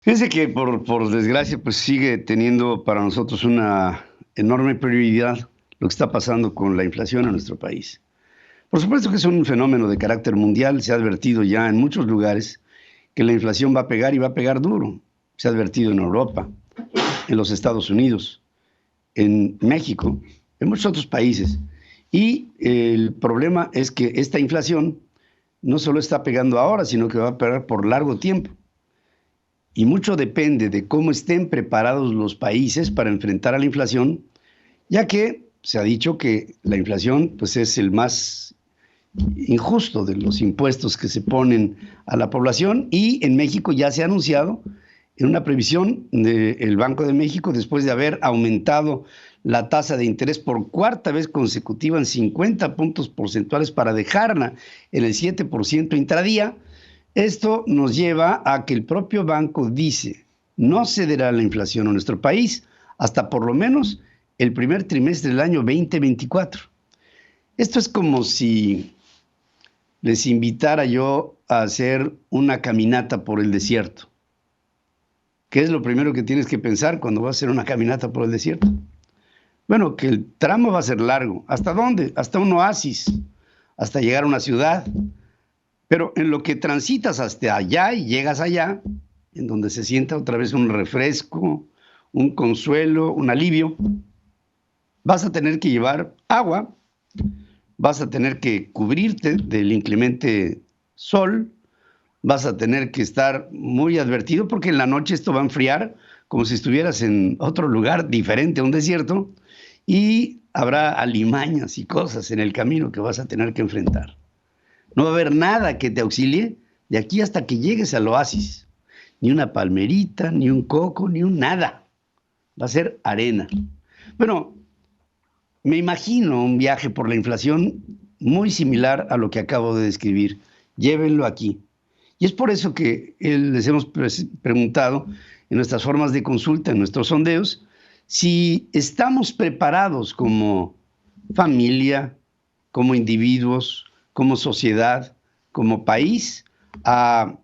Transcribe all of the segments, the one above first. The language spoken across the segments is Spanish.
Fíjense que por desgracia, pues sigue teniendo para nosotros una enorme prioridad lo que está pasando con la inflación en nuestro país. Por supuesto que es un fenómeno de carácter mundial, se ha advertido ya en muchos lugares que la inflación va a pegar y va a pegar duro. Se ha advertido en Europa, en los Estados Unidos, en México, en muchos otros países. Y el problema es que esta inflación no solo está pegando ahora, sino que va a pegar por largo tiempo. Y mucho depende de cómo estén preparados los países para enfrentar a la inflación, ya que se ha dicho que la inflación pues, es el más injusto de los impuestos que se ponen a la población, y en México ya se ha anunciado en una previsión del Banco de México, después de haber aumentado la tasa de interés por cuarta vez consecutiva en 50 puntos porcentuales para dejarla en el 7% intradía. Esto nos lleva a que el propio banco dice: no cederá la inflación a nuestro país hasta por lo menos el primer trimestre del año 2024. Esto es como si les invitara yo a hacer una caminata por el desierto. ¿Qué es lo primero que tienes que pensar cuando vas a hacer una caminata por el desierto? Bueno, que el tramo va a ser largo. ¿Hasta dónde? Hasta un oasis, hasta llegar a una ciudad. Pero en lo que transitas hasta allá y llegas allá, en donde se sienta otra vez un refresco, un consuelo, un alivio, vas a tener que llevar agua, vas a tener que cubrirte del inclemente sol, vas a tener que estar muy advertido porque en la noche esto va a enfriar como si estuvieras en otro lugar diferente a un desierto, y habrá alimañas y cosas en el camino que vas a tener que enfrentar. No va a haber nada que te auxilie de aquí hasta que llegues al oasis. Ni una palmerita, ni un coco, ni un nada. Va a ser arena. Bueno, me imagino un viaje por la inflación muy similar a lo que acabo de describir. Llévenlo aquí. Y es por eso que les hemos preguntado en nuestras formas de consulta, en nuestros sondeos, si estamos preparados como familia, como individuos, como sociedad, como país, a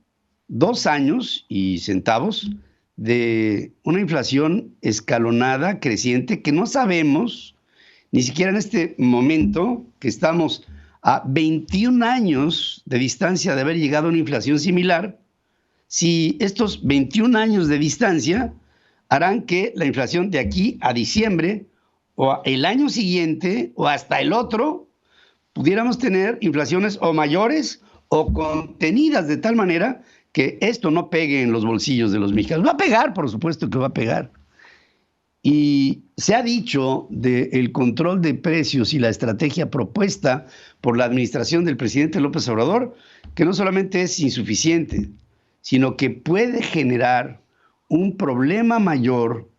2 años y centavos de una inflación escalonada, creciente, que no sabemos, ni siquiera en este momento, que estamos a 21 años de distancia de haber llegado a una inflación similar, si estos 21 años de distancia harán que la inflación de aquí a diciembre, o el año siguiente, o hasta el otro, pudiéramos tener inflaciones o mayores o contenidas de tal manera que esto no pegue en los bolsillos de los mexicanos. Va a pegar, por supuesto que va a pegar. Y se ha dicho del control de precios y la estrategia propuesta por la administración del presidente López Obrador, que no solamente es insuficiente, sino que puede generar un problema mayor,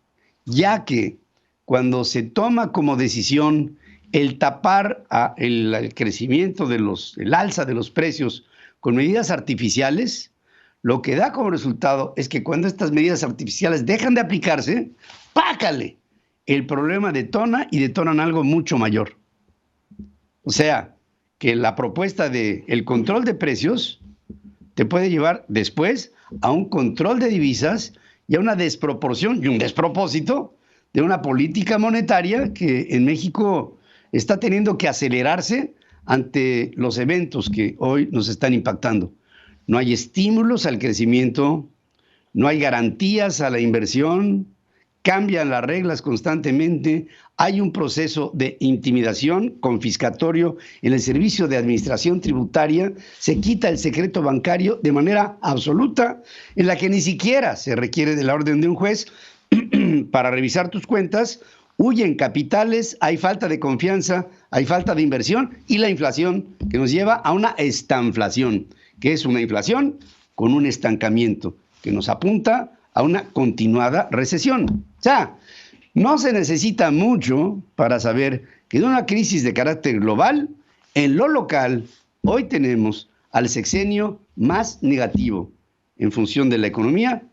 ya que cuando se toma como decisión el tapar el crecimiento el alza de los precios con medidas artificiales, lo que da como resultado es que cuando estas medidas artificiales dejan de aplicarse, ¡pácale! El problema detona, y detonan algo mucho mayor. O sea, que la propuesta del control de precios te puede llevar después a un control de divisas y a una desproporción y un despropósito de una política monetaria que en México está teniendo que acelerarse ante los eventos que hoy nos están impactando. No hay estímulos al crecimiento, no hay garantías a la inversión, cambian las reglas constantemente, hay un proceso de intimidación confiscatorio en el servicio de administración tributaria, se quita el secreto bancario de manera absoluta, en la que ni siquiera se requiere de la orden de un juez para revisar tus cuentas, huyen capitales, hay falta de confianza, hay falta de inversión, y la inflación que nos lleva a una estanflación, que es una inflación con un estancamiento que nos apunta a una continuada recesión. O sea, no se necesita mucho para saber que de una crisis de carácter global, en lo local, hoy tenemos al sexenio más negativo en función de la economía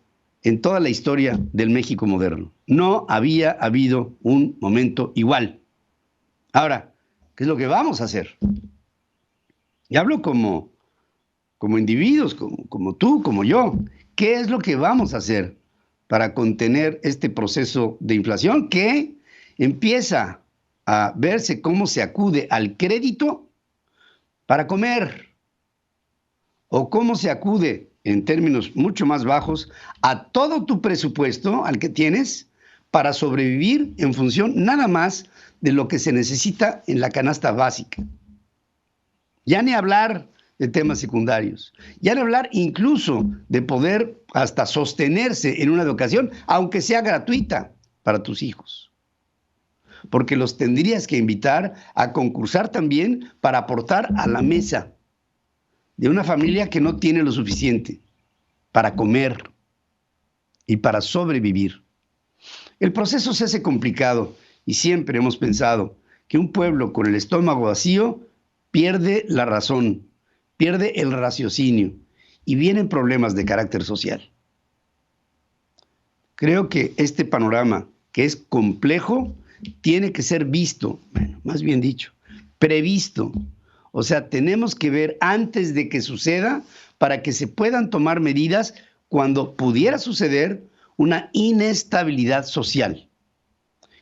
en toda la historia del México moderno. No había habido un momento igual. Ahora, ¿qué es lo que vamos a hacer? Y hablo como individuos, como tú, como yo. ¿Qué es lo que vamos a hacer para contener este proceso de inflación que empieza a verse cómo se acude al crédito para comer o cómo se acude en términos mucho más bajos a todo tu presupuesto al que tienes para sobrevivir en función nada más de lo que se necesita en la canasta básica? Ya ni hablar de temas secundarios, ya ni hablar incluso de poder hasta sostenerse en una educación, aunque sea gratuita para tus hijos. Porque los tendrías que invitar a concursar también para aportar a la mesa de una familia que no tiene lo suficiente para comer y para sobrevivir. El proceso se hace complicado y siempre hemos pensado que un pueblo con el estómago vacío pierde la razón, pierde el raciocinio y vienen problemas de carácter social. Creo que este panorama, que es complejo, tiene que ser visto, bueno, más bien dicho, previsto. O sea, tenemos que ver antes de que suceda para que se puedan tomar medidas cuando pudiera suceder una inestabilidad social,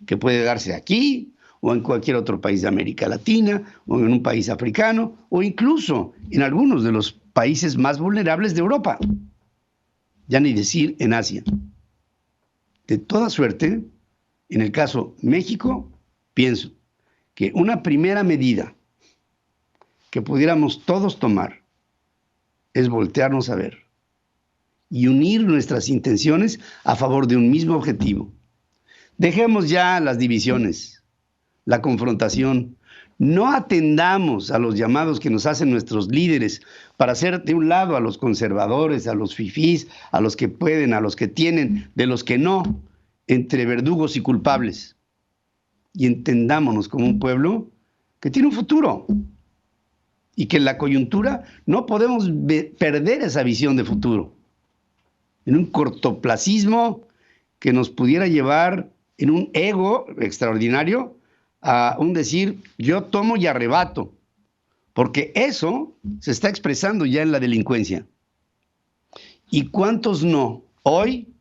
que puede darse aquí o en cualquier otro país de América Latina o en un país africano o incluso en algunos de los países más vulnerables de Europa, ya ni decir en Asia. De toda suerte, en el caso México, pienso que una primera medida que pudiéramos todos tomar es voltearnos a ver y unir nuestras intenciones a favor de un mismo objetivo. Dejemos ya las divisiones, la confrontación. No atendamos a los llamados que nos hacen nuestros líderes para hacer de un lado a los conservadores, a los fifís, a los que pueden, a los que tienen, de los que no, entre verdugos y culpables. Y entendámonos como un pueblo que tiene un futuro y que en la coyuntura no podemos perder esa visión de futuro en un cortoplacismo que nos pudiera llevar en un ego extraordinario a un decir, yo tomo y arrebato, porque eso se está expresando ya en la delincuencia. ¿Y cuántos no hoy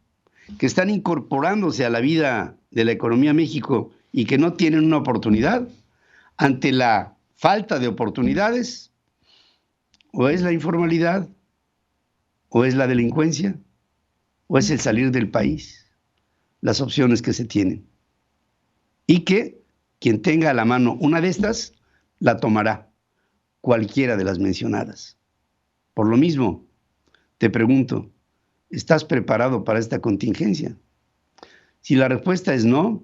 que están incorporándose a la vida de la economía México y que no tienen una oportunidad ante la falta de oportunidades? ¿O es la informalidad? ¿O es la delincuencia? ¿O es el salir del país? Las opciones que se tienen. Y que quien tenga a la mano una de estas, la tomará, cualquiera de las mencionadas. Por lo mismo, te pregunto, ¿estás preparado para esta contingencia? Si la respuesta es no,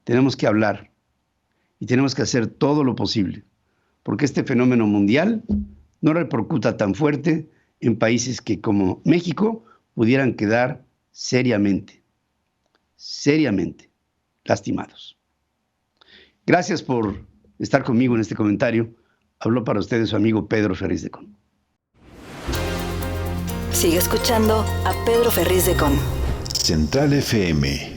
tenemos que hablar y tenemos que hacer todo lo posible, porque este fenómeno mundial no repercuta tan fuerte en países que como México pudieran quedar seriamente lastimados. Gracias por estar conmigo en este comentario. Habló para ustedes su amigo Pedro Ferriz de Con. Sigue escuchando a Pedro Ferriz de Con. Central FM.